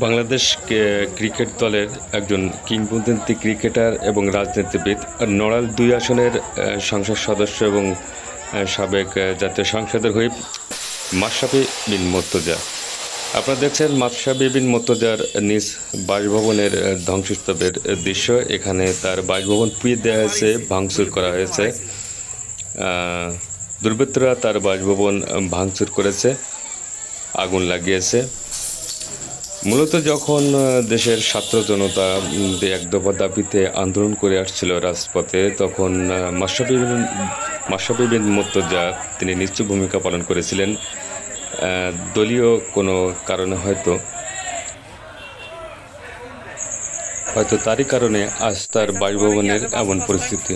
Bangladesh cricket দলের একজন কিংবদন্তি ক্রিকেটার এবং রাজনীতিবিদ নড়াইল ২ আসনের সংসদ সদস্য এবং সাবেক জাতীয় সংসদের হুইপ মাশরাফি বিন মুর্তজা। আপনারা দেখছেন মাশরাফি বিন মুর্তজার নিজ বাসভবনের ধ্বংসস্তূপের দৃশ্য। এখানে তার বাসভবন পুড়িয়ে দেওয়া হয়েছে, ভাঙচুর করা হয়েছে। দুর্বৃত্তরা তার বাসভবন ভাঙচুর করেছে, আগুন লাগিয়েছে। মূলত যখন দেশের ছাত্র জনতা এক দফা দাবিতে আন্দোলন করে আসছিল রাজপথে, তখন মাশরাফি বিন মুর্তজা তিনি নিশ্চুপ ভূমিকা পালন করেছিলেন। দলীয় কোনো কারণে হয়তো তারই কারণে আজ তার বাসভবনের এমন পরিস্থিতি।